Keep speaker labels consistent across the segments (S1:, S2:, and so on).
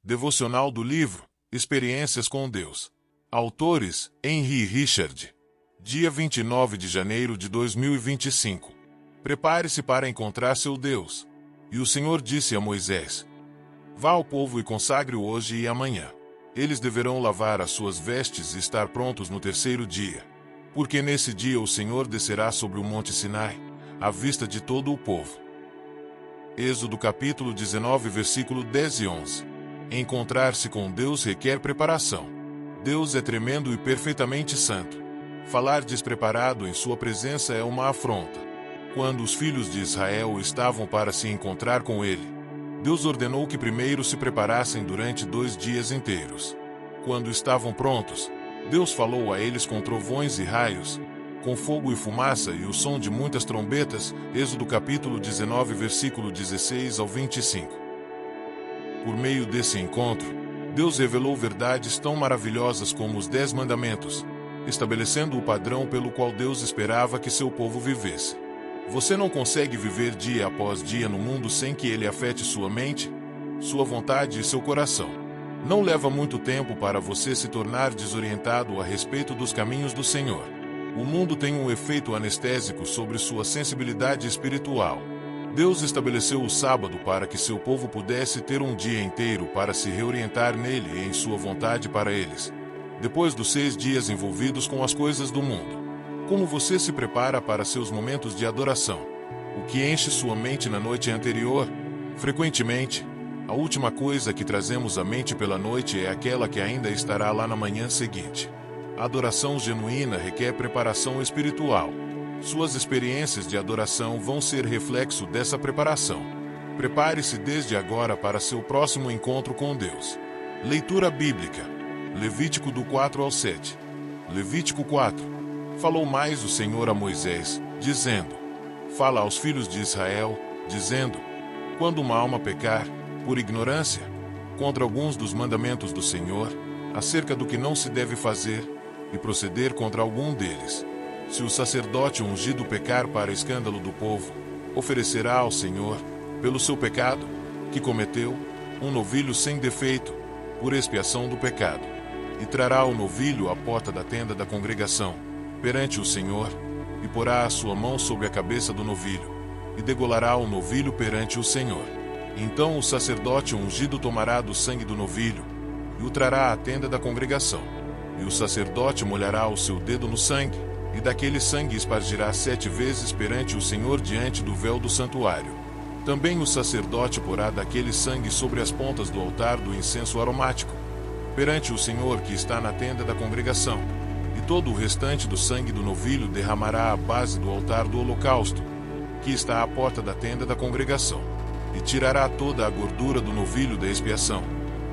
S1: Devocional do livro Experiências com Deus. Autores: Henry Richard. Dia 29 de janeiro de 2025. Prepare-se para encontrar seu Deus. E o Senhor disse a Moisés: Vá ao povo e consagre-o hoje e amanhã. Eles deverão lavar as suas vestes e estar prontos no terceiro dia. Porque nesse dia o Senhor descerá sobre o monte Sinai, à vista de todo o povo. Êxodo capítulo 19, versículo 10 e 11. Encontrar-se com Deus requer preparação. Deus é tremendo e perfeitamente santo. Falar despreparado em sua presença é uma afronta. Quando os filhos de Israel estavam para se encontrar com ele, Deus ordenou que primeiro se preparassem durante 2 dias inteiros. Quando estavam prontos, Deus falou a eles com trovões e raios, com fogo e fumaça e o som de muitas trombetas. Êxodo capítulo 19, versículo 16 ao 25. Por meio desse encontro, Deus revelou verdades tão maravilhosas como os 10 mandamentos, estabelecendo o padrão pelo qual Deus esperava que seu povo vivesse. Você não consegue viver dia após dia no mundo sem que ele afete sua mente, sua vontade e seu coração. Não leva muito tempo para você se tornar desorientado a respeito dos caminhos do Senhor. O mundo tem um efeito anestésico sobre sua sensibilidade espiritual. Deus estabeleceu o sábado para que seu povo pudesse ter um dia inteiro para se reorientar nele e em sua vontade para eles, depois dos 6 dias envolvidos com as coisas do mundo. Como você se prepara para seus momentos de adoração? O que enche sua mente na noite anterior? Frequentemente, a última coisa que trazemos à mente pela noite é aquela que ainda estará lá na manhã seguinte. A adoração genuína requer preparação espiritual. Suas experiências de adoração vão ser reflexo dessa preparação. Prepare-se desde agora para seu próximo encontro com Deus. Leitura bíblica. Levítico do 4 ao 7. Levítico 4. Falou mais o Senhor a Moisés, dizendo: Fala aos filhos de Israel, dizendo: Quando uma alma pecar, por ignorância, contra alguns dos mandamentos do Senhor, acerca do que não se deve fazer, e proceder contra algum deles, se o sacerdote ungido pecar para escândalo do povo, oferecerá ao Senhor, pelo seu pecado, que cometeu, um novilho sem defeito, por expiação do pecado. E trará o novilho à porta da tenda da congregação, perante o Senhor, e porá a sua mão sobre a cabeça do novilho, e degolará o novilho perante o Senhor. Então o sacerdote ungido tomará do sangue do novilho, e o trará à tenda da congregação. E o sacerdote molhará o seu dedo no sangue, e daquele sangue espargirá 7 vezes perante o Senhor diante do véu do santuário. Também o sacerdote porá daquele sangue sobre as pontas do altar do incenso aromático, perante o Senhor que está na tenda da congregação. E todo o restante do sangue do novilho derramará à base do altar do holocausto, que está à porta da tenda da congregação. E tirará toda a gordura do novilho da expiação,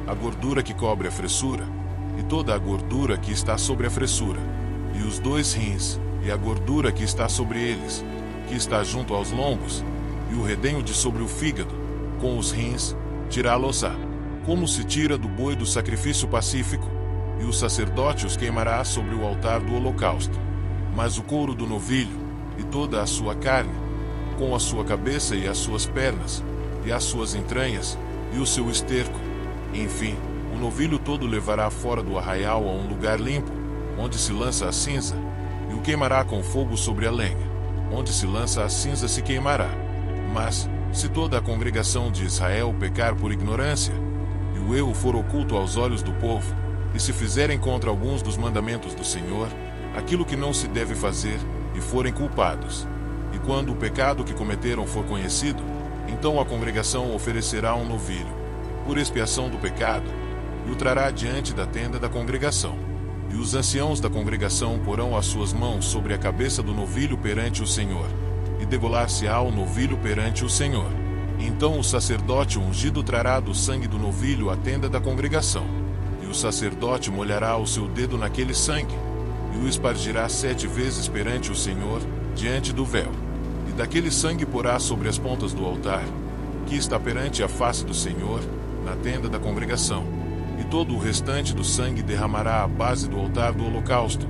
S1: a gordura que cobre a fressura, e toda a gordura que está sobre a fressura, e os 2 rins, e a gordura que está sobre eles, que está junto aos lombos, e o redenho de sobre o fígado, com os rins, tirá-los-á, como se tira do boi do sacrifício pacífico, e o sacerdote os queimará sobre o altar do holocausto. Mas o couro do novilho, e toda a sua carne, com a sua cabeça e as suas pernas, e as suas entranhas, e o seu esterco, enfim, o novilho todo levará fora do arraial a um lugar limpo, onde se lança a cinza, e o queimará com fogo sobre a lenha. Onde se lança a cinza se queimará. Mas, se toda a congregação de Israel pecar por ignorância, e o erro for oculto aos olhos do povo, e se fizerem contra alguns dos mandamentos do Senhor, aquilo que não se deve fazer, e forem culpados, e quando o pecado que cometeram for conhecido, então a congregação oferecerá um novilho, por expiação do pecado, e o trará diante da tenda da congregação. E os anciãos da congregação porão as suas mãos sobre a cabeça do novilho perante o Senhor, e degolar-se-á o novilho perante o Senhor. Então o sacerdote ungido trará do sangue do novilho à tenda da congregação, e o sacerdote molhará o seu dedo naquele sangue, e o espargirá 7 vezes perante o Senhor, diante do véu. E daquele sangue porá sobre as pontas do altar, que está perante a face do Senhor, na tenda da congregação. E todo o restante do sangue derramará à base do altar do holocausto,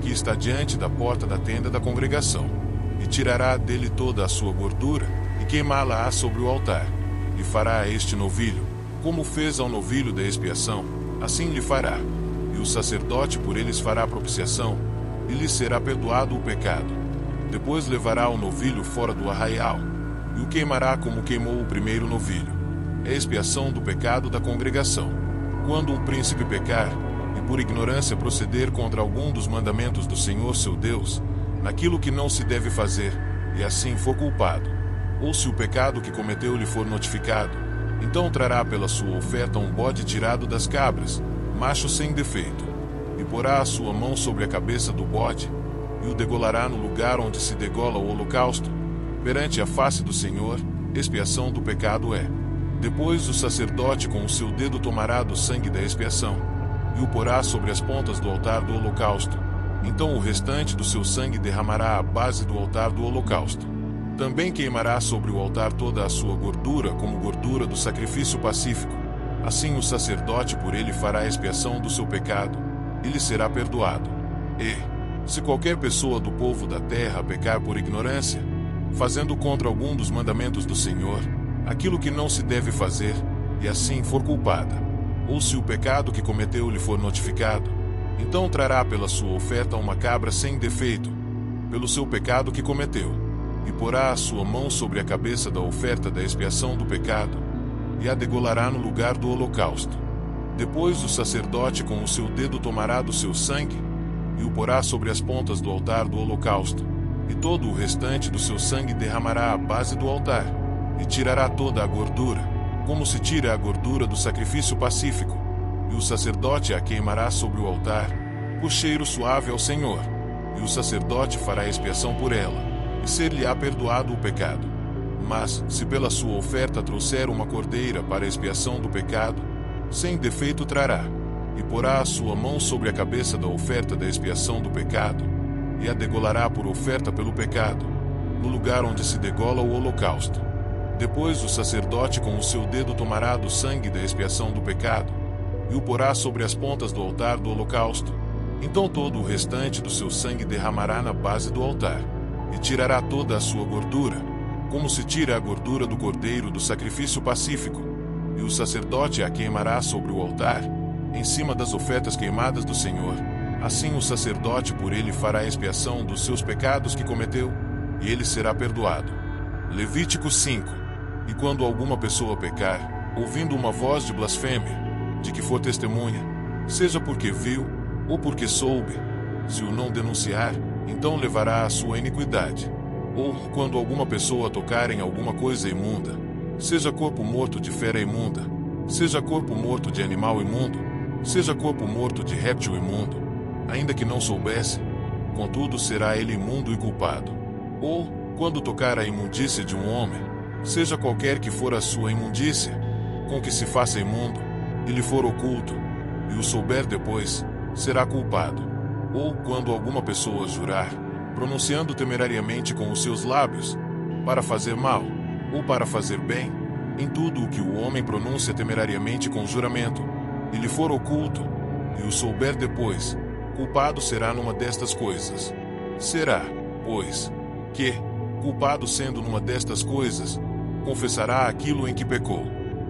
S1: que está diante da porta da tenda da congregação. E tirará dele toda a sua gordura, e queimá-la-á sobre o altar. E fará a este novilho, Como fez ao novilho da expiação, assim lhe fará. E o sacerdote por eles fará propiciação, e lhes será perdoado o pecado. Depois levará o novilho fora do arraial, e o queimará como queimou o primeiro novilho. É a expiação do pecado da congregação. Quando um príncipe pecar, e por ignorância proceder contra algum dos mandamentos do Senhor seu Deus, naquilo que não se deve fazer, e assim for culpado, ou se o pecado que cometeu lhe for notificado, então trará pela sua oferta um bode tirado das cabras, macho sem defeito, e porá a sua mão sobre a cabeça do bode, e o degolará no lugar onde se degola o holocausto, perante a face do Senhor, expiação do pecado é. Depois o sacerdote com o seu dedo tomará do sangue da expiação, e o porá sobre as pontas do altar do holocausto. Então o restante do seu sangue derramará à base do altar do holocausto. Também queimará sobre o altar toda a sua gordura como gordura do sacrifício pacífico. Assim o sacerdote por ele fará a expiação do seu pecado, e lhe será perdoado. E, se qualquer pessoa do povo da terra pecar por ignorância, fazendo contra algum dos mandamentos do Senhor, aquilo que não se deve fazer, e assim for culpada, ou se o pecado que cometeu lhe for notificado, então trará pela sua oferta uma cabra sem defeito, pelo seu pecado que cometeu, e porá a sua mão sobre a cabeça da oferta da expiação do pecado, e a degolará no lugar do holocausto. Depois o sacerdote com o seu dedo tomará do seu sangue, e o porá sobre as pontas do altar do holocausto, e todo o restante do seu sangue derramará à base do altar, e tirará toda a gordura, como se tira a gordura do sacrifício pacífico, e o sacerdote a queimará sobre o altar, por cheiro suave ao Senhor, e o sacerdote fará expiação por ela, e ser-lhe-á perdoado o pecado. Mas, se pela sua oferta trouxer uma cordeira para a expiação do pecado, sem defeito trará, e porá a sua mão sobre a cabeça da oferta da expiação do pecado, e a degolará por oferta pelo pecado, no lugar onde se degola o holocausto. Depois o sacerdote com o seu dedo tomará do sangue da expiação do pecado, e o porá sobre as pontas do altar do holocausto. Então todo o restante do seu sangue derramará na base do altar, e tirará toda a sua gordura, como se tira a gordura do cordeiro do sacrifício pacífico, e o sacerdote a queimará sobre o altar, em cima das ofertas queimadas do Senhor. Assim o sacerdote por ele fará a expiação dos seus pecados que cometeu, e ele será perdoado. Levítico 5. E quando alguma pessoa pecar, ouvindo uma voz de blasfêmia, de que for testemunha, seja porque viu, ou porque soube, se o não denunciar, então levará a sua iniquidade. Ou, quando alguma pessoa tocar em alguma coisa imunda, seja corpo morto de fera imunda, seja corpo morto de animal imundo, seja corpo morto de réptil imundo, ainda que não soubesse, contudo será ele imundo e culpado. Ou, quando tocar a imundícia de um homem, seja qualquer que for a sua imundícia, com que se faça imundo, e lhe for oculto, e o souber depois, será culpado. Ou, quando alguma pessoa jurar, pronunciando temerariamente com os seus lábios, para fazer mal, ou para fazer bem, em tudo o que o homem pronuncia temerariamente com juramento, e lhe for oculto, e o souber depois, culpado será numa destas coisas. Será, pois, que, culpado sendo numa destas coisas, confessará aquilo em que pecou,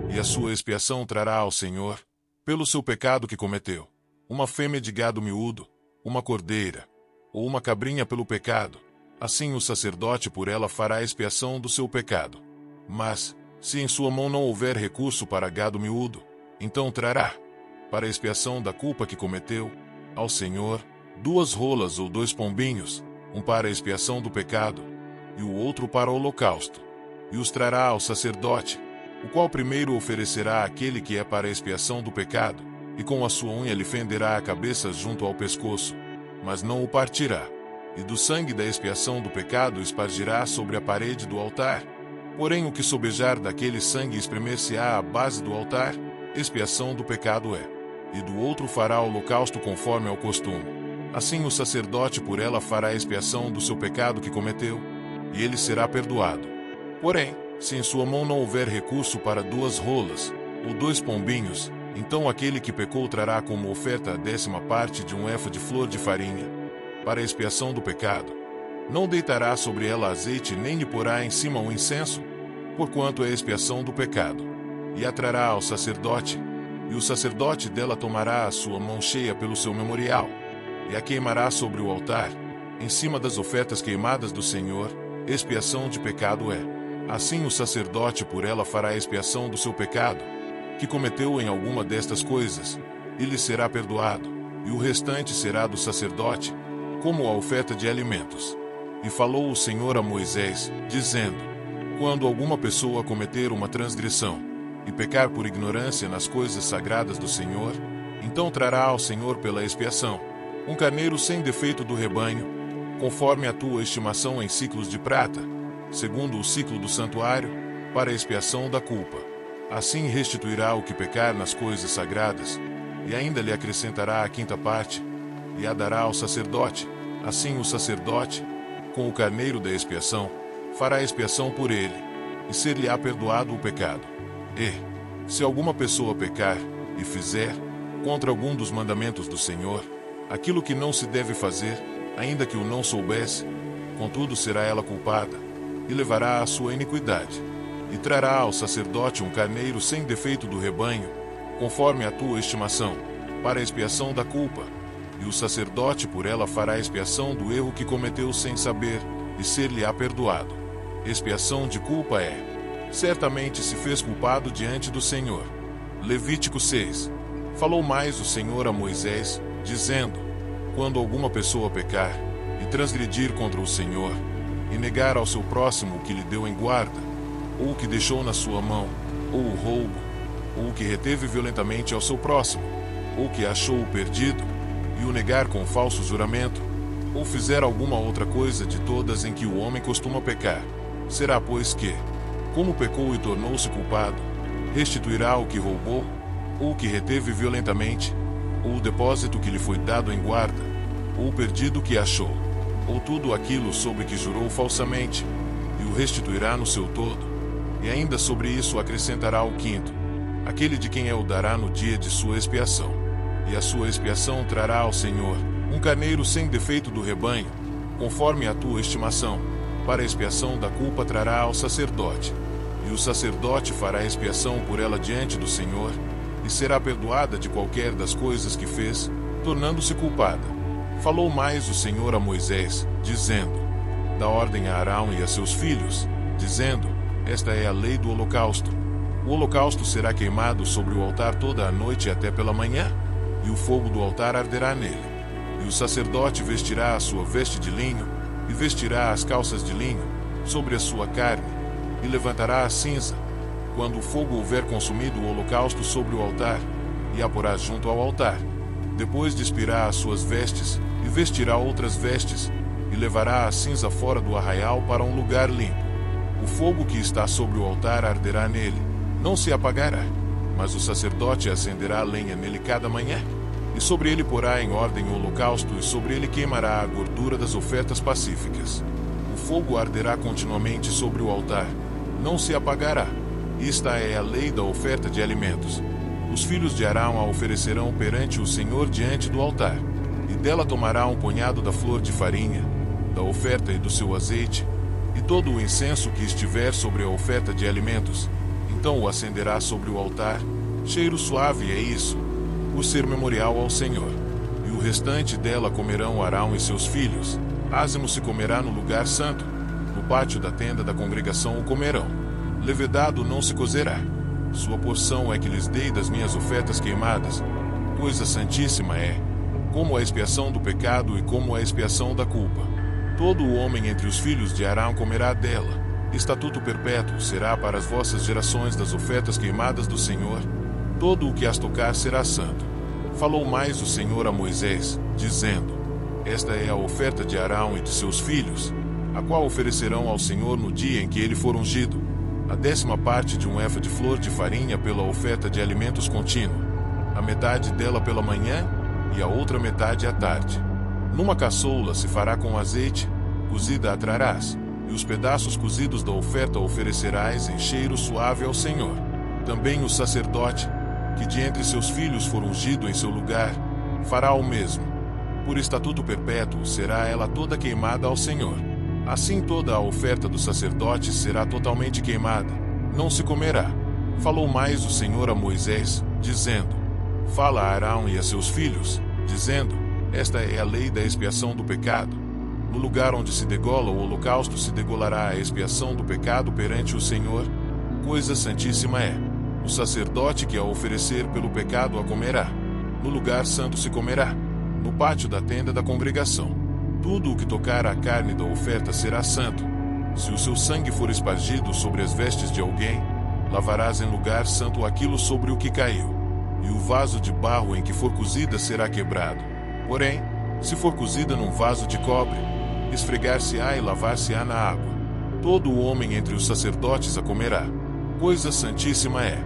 S1: e a sua expiação trará ao Senhor, pelo seu pecado que cometeu, uma fêmea de gado miúdo, uma cordeira, ou uma cabrinha pelo pecado. Assim o sacerdote por ela fará a expiação do seu pecado. Mas, se em sua mão não houver recurso para gado miúdo, então trará, para a expiação da culpa que cometeu, ao Senhor, 2 rolas ou 2 pombinhos, um para a expiação do pecado, e o outro para o holocausto, e os trará ao sacerdote, o qual primeiro oferecerá aquele que é para a expiação do pecado, e com a sua unha lhe fenderá a cabeça junto ao pescoço, mas não o partirá, e do sangue da expiação do pecado espargirá sobre a parede do altar. Porém o que sobejar daquele sangue espremer-se-á à base do altar, expiação do pecado é. E do outro fará holocausto conforme ao costume. Assim o sacerdote por ela fará a expiação do seu pecado que cometeu, e ele será perdoado. Porém, se em sua mão não houver recurso para 2 rolas, ou 2 pombinhos, então aquele que pecou trará como oferta a 10ª parte de um efa de flor de farinha, para a expiação do pecado. Não deitará sobre ela azeite nem lhe porá em cima o incenso, porquanto é a expiação do pecado. e a trará ao sacerdote, e o sacerdote dela tomará a sua mão cheia pelo seu memorial, e a queimará sobre o altar, em cima das ofertas queimadas do Senhor, expiação de pecado é. Assim o sacerdote por ela fará expiação do seu pecado, que cometeu em alguma destas coisas, e lhe será perdoado, e o restante será do sacerdote, como a oferta de alimentos. E falou o Senhor a Moisés, dizendo: quando alguma pessoa cometer uma transgressão, e pecar por ignorância nas coisas sagradas do Senhor, então trará ao Senhor pela expiação um carneiro sem defeito do rebanho, conforme a tua estimação em ciclos de prata, segundo o ciclo do santuário, para a expiação da culpa. Assim restituirá o que pecar nas coisas sagradas, e ainda lhe acrescentará a quinta parte, e a dará ao sacerdote. Assim o sacerdote, com o carneiro da expiação, fará expiação por ele, e ser-lhe-á perdoado o pecado. E, se alguma pessoa pecar, e fizer, contra algum dos mandamentos do Senhor, aquilo que não se deve fazer, ainda que o não soubesse, contudo será ela culpada, e levará a sua iniquidade. E trará ao sacerdote um carneiro sem defeito do rebanho, conforme a tua estimação, para a expiação da culpa, e o sacerdote por ela fará expiação do erro que cometeu sem saber, e ser-lhe-á perdoado. Expiação de culpa é: certamente se fez culpado diante do Senhor. Levítico 6. Falou mais o Senhor a Moisés, dizendo: quando alguma pessoa pecar, e transgredir contra o Senhor, e negar ao seu próximo o que lhe deu em guarda, ou o que deixou na sua mão, ou o roubo, ou o que reteve violentamente ao seu próximo, ou que achou-o perdido, e o negar com falso juramento, ou fizer alguma outra coisa de todas em que o homem costuma pecar, será, pois que, como pecou e tornou-se culpado, restituirá o que roubou, ou o que reteve violentamente, ou o depósito que lhe foi dado em guarda, ou o perdido que achou, ou tudo aquilo sobre que jurou falsamente, e o restituirá no seu todo, e ainda sobre isso acrescentará o quinto, aquele de quem o dará no dia de sua expiação. E a sua expiação trará ao Senhor um carneiro sem defeito do rebanho, conforme a tua estimação, para a expiação da culpa trará ao sacerdote. E o sacerdote fará expiação por ela diante do Senhor, e será perdoada de qualquer das coisas que fez, tornando-se culpada. Falou mais o Senhor a Moisés, dizendo: dá ordem a Arão e a seus filhos, dizendo: esta é a lei do holocausto. O holocausto será queimado sobre o altar toda a noite até pela manhã, e o fogo do altar arderá nele. E o sacerdote vestirá a sua veste de linho, e vestirá as calças de linho, sobre a sua carne, e levantará a cinza, quando o fogo houver consumido o holocausto sobre o altar, e a porá junto ao altar. Depois despirá as suas vestes, e vestirá outras vestes, e levará a cinza fora do arraial para um lugar limpo. O fogo que está sobre o altar arderá nele, não se apagará, mas o sacerdote acenderá lenha nele cada manhã, e sobre ele porá em ordem o holocausto, e sobre ele queimará a gordura das ofertas pacíficas. O fogo arderá continuamente sobre o altar, não se apagará. Esta é a lei da oferta de alimentos. Os filhos de Arão a oferecerão perante o Senhor diante do altar, e dela tomará um punhado da flor de farinha, da oferta e do seu azeite, e todo o incenso que estiver sobre a oferta de alimentos, então o acenderá sobre o altar. Cheiro suave é isso, por ser memorial ao Senhor. E o restante dela comerão Arão e seus filhos. Ázimo se comerá no lugar santo, no pátio da tenda da congregação o comerão. Levedado não se cozerá. Sua porção é que lhes dei das minhas ofertas queimadas. Coisa santíssima é, como a expiação do pecado e como a expiação da culpa. Todo o homem entre os filhos de Arão comerá dela. Estatuto perpétuo será para as vossas gerações das ofertas queimadas do Senhor. Todo o que as tocar será santo. Falou mais o Senhor a Moisés, dizendo: esta é a oferta de Arão e de seus filhos, a qual oferecerão ao Senhor no dia em que ele for ungido: a 10ª parte de um efa de flor de farinha pela oferta de alimentos contínuo, a metade dela pela manhã, e a outra metade à tarde. Numa caçoula se fará com azeite, cozida a trarás, e os pedaços cozidos da oferta oferecerás em cheiro suave ao Senhor. Também o sacerdote, que de entre seus filhos for ungido em seu lugar, fará o mesmo. Por estatuto perpétuo será ela toda queimada ao Senhor. Assim toda a oferta do sacerdote será totalmente queimada, não se comerá. Falou mais o Senhor a Moisés, dizendo: Fala a Arão e a seus filhos, dizendo: Esta é a lei da expiação do pecado. No lugar onde se degola o holocausto se degolará a expiação do pecado perante o Senhor. Coisa santíssima é. O sacerdote que a oferecer pelo pecado a comerá. No lugar santo se comerá, no pátio da tenda da congregação. Tudo o que tocar à carne da oferta será santo. Se o seu sangue for espargido sobre as vestes de alguém, lavarás em lugar santo aquilo sobre o que caiu. E o vaso de barro em que for cozida será quebrado. Porém, se for cozida num vaso de cobre, esfregar-se-á e lavar-se-á na água. Todo o homem entre os sacerdotes a comerá. Coisa santíssima é.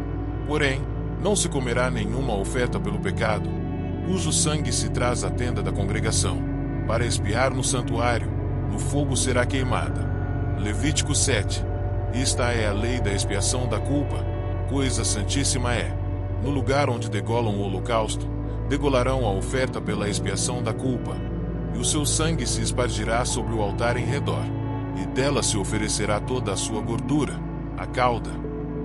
S1: Porém, não se comerá nenhuma oferta pelo pecado, cujo sangue se traz à tenda da congregação, para expiar no santuário, no fogo será queimada. Levítico 7. Esta é a lei da expiação da culpa. Coisa santíssima é. No lugar onde degolam o holocausto, degolarão a oferta pela expiação da culpa, e o seu sangue se espargirá sobre o altar em redor, e dela se oferecerá toda a sua gordura, a cauda,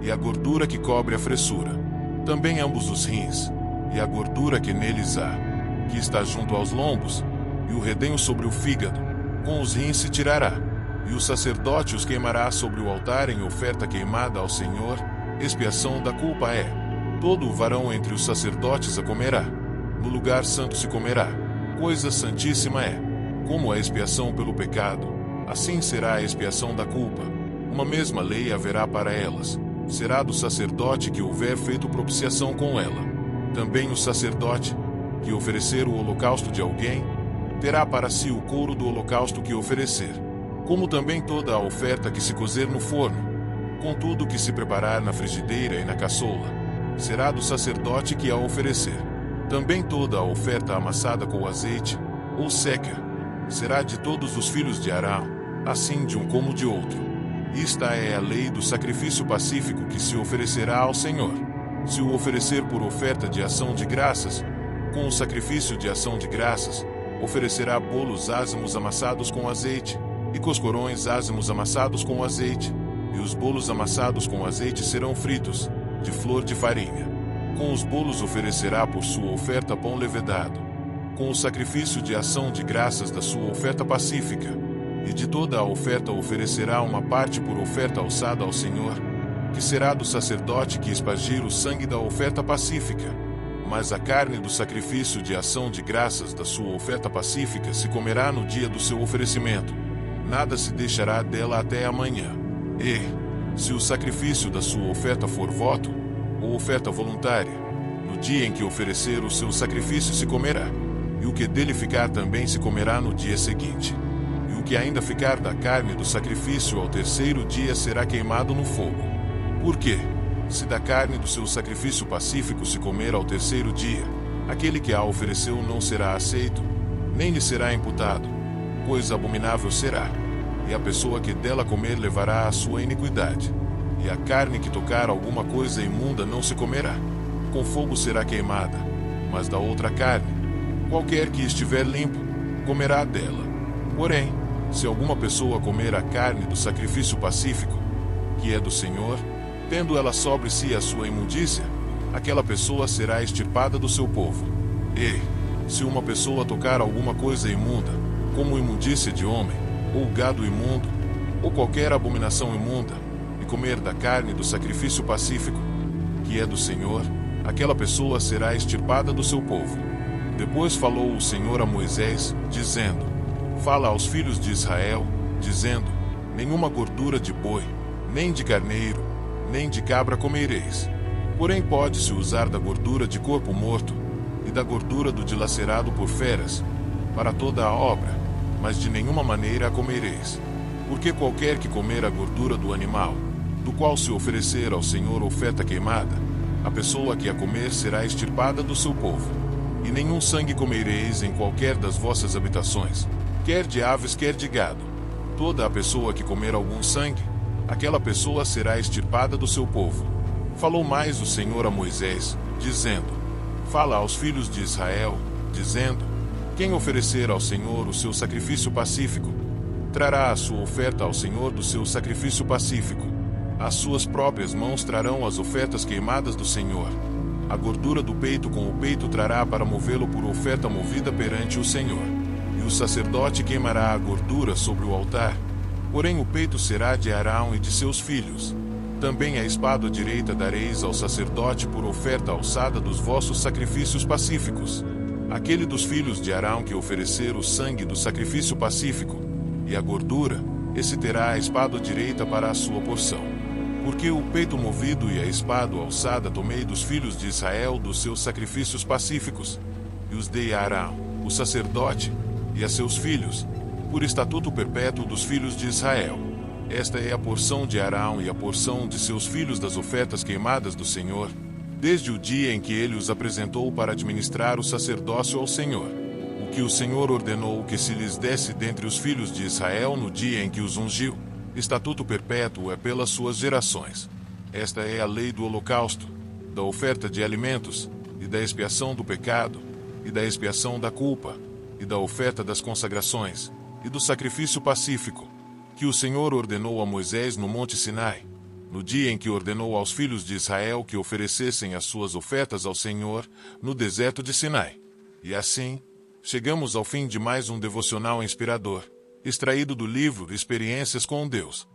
S1: e a gordura que cobre a fressura, também ambos os rins, e a gordura que neles há, que está junto aos lombos, e o redenho sobre o fígado, com os rins se tirará, e o sacerdote os queimará sobre o altar em oferta queimada ao Senhor. Expiação da culpa é. Todo o varão entre os sacerdotes a comerá. No lugar santo se comerá. Coisa santíssima é. Como a expiação pelo pecado, assim será a expiação da culpa. Uma mesma lei haverá para elas. Será do sacerdote que houver feito propiciação com ela. Também o sacerdote, que oferecer o holocausto de alguém, terá para si o couro do holocausto que oferecer, como também toda a oferta que se cozer no forno, com tudo que se preparar na frigideira e na caçoula, será do sacerdote que a oferecer. Também toda a oferta amassada com azeite, ou seca, será de todos os filhos de Arão, assim de um como de outro. Esta é a lei do sacrifício pacífico que se oferecerá ao Senhor. Se o oferecer por oferta de ação de graças, com o sacrifício de ação de graças, oferecerá bolos ázimos amassados com azeite, e coscorões ázimos amassados com azeite, e os bolos amassados com azeite serão fritos, de flor de farinha. Com os bolos oferecerá por sua oferta pão levedado, com o sacrifício de ação de graças da sua oferta pacífica, e de toda a oferta oferecerá uma parte por oferta alçada ao Senhor, que será do sacerdote que espargir o sangue da oferta pacífica. Mas a carne do sacrifício de ação de graças da sua oferta pacífica se comerá no dia do seu oferecimento. Nada se deixará dela até amanhã. E, se o sacrifício da sua oferta for voto, ou oferta voluntária, no dia em que oferecer o seu sacrifício se comerá, e o que dele ficar também se comerá no dia seguinte. E o que ainda ficar da carne do sacrifício ao terceiro dia será queimado no fogo. Por quê? Se da carne do seu sacrifício pacífico se comer ao terceiro dia, aquele que a ofereceu não será aceito, nem lhe será imputado, coisa abominável será, e a pessoa que dela comer levará a sua iniquidade. E a carne que tocar alguma coisa imunda não se comerá, com fogo será queimada, mas da outra carne, qualquer que estiver limpo, comerá dela. Porém, se alguma pessoa comer a carne do sacrifício pacífico, que é do Senhor, tendo ela sobre si a sua imundícia, aquela pessoa será extirpada do seu povo. E, se uma pessoa tocar alguma coisa imunda, como imundícia de homem, ou gado imundo, ou qualquer abominação imunda, e comer da carne do sacrifício pacífico, que é do Senhor, aquela pessoa será extirpada do seu povo. Depois falou o Senhor a Moisés, dizendo: Fala aos filhos de Israel, dizendo: Nenhuma gordura de boi, nem de carneiro, nem de cabra comereis. Porém pode-se usar da gordura de corpo morto, e da gordura do dilacerado por feras, para toda a obra, mas de nenhuma maneira a comereis. Porque qualquer que comer a gordura do animal, do qual se oferecer ao Senhor oferta queimada, a pessoa que a comer será extirpada do seu povo. E nenhum sangue comereis em qualquer das vossas habitações, quer de aves, quer de gado. Toda a pessoa que comer algum sangue, aquela pessoa será extirpada do seu povo. Falou mais o Senhor a Moisés, dizendo: Fala aos filhos de Israel, dizendo: Quem oferecer ao Senhor o seu sacrifício pacífico, trará a sua oferta ao Senhor do seu sacrifício pacífico. As suas próprias mãos trarão as ofertas queimadas do Senhor. A gordura do peito com o peito trará para movê-lo por oferta movida perante o Senhor. E o sacerdote queimará a gordura sobre o altar. Porém o peito será de Arão e de seus filhos. Também a espádua direita dareis ao sacerdote por oferta alçada dos vossos sacrifícios pacíficos. Aquele dos filhos de Arão que oferecer o sangue do sacrifício pacífico, e a gordura, esse terá a espádua direita para a sua porção. Porque o peito movido e a espádua alçada tomei dos filhos de Israel dos seus sacrifícios pacíficos, e os dei a Arão, o sacerdote, e a seus filhos, por estatuto perpétuo dos filhos de Israel. Esta é a porção de Arão e a porção de seus filhos das ofertas queimadas do Senhor, desde o dia em que ele os apresentou para administrar o sacerdócio ao Senhor. O que o Senhor ordenou que se lhes desse dentre os filhos de Israel no dia em que os ungiu, estatuto perpétuo é pelas suas gerações. Esta é a lei do holocausto, da oferta de alimentos, e da expiação do pecado, e da expiação da culpa, e da oferta das consagrações, e do sacrifício pacífico, que o Senhor ordenou a Moisés no monte Sinai, no dia em que ordenou aos filhos de Israel que oferecessem as suas ofertas ao Senhor, no deserto de Sinai. E assim, chegamos ao fim de mais um devocional inspirador, extraído do livro Experiências com Deus.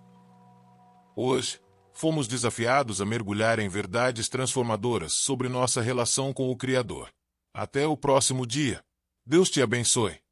S1: Hoje, fomos desafiados a mergulhar em verdades transformadoras sobre nossa relação com o Criador. Até o próximo dia. Deus te abençoe.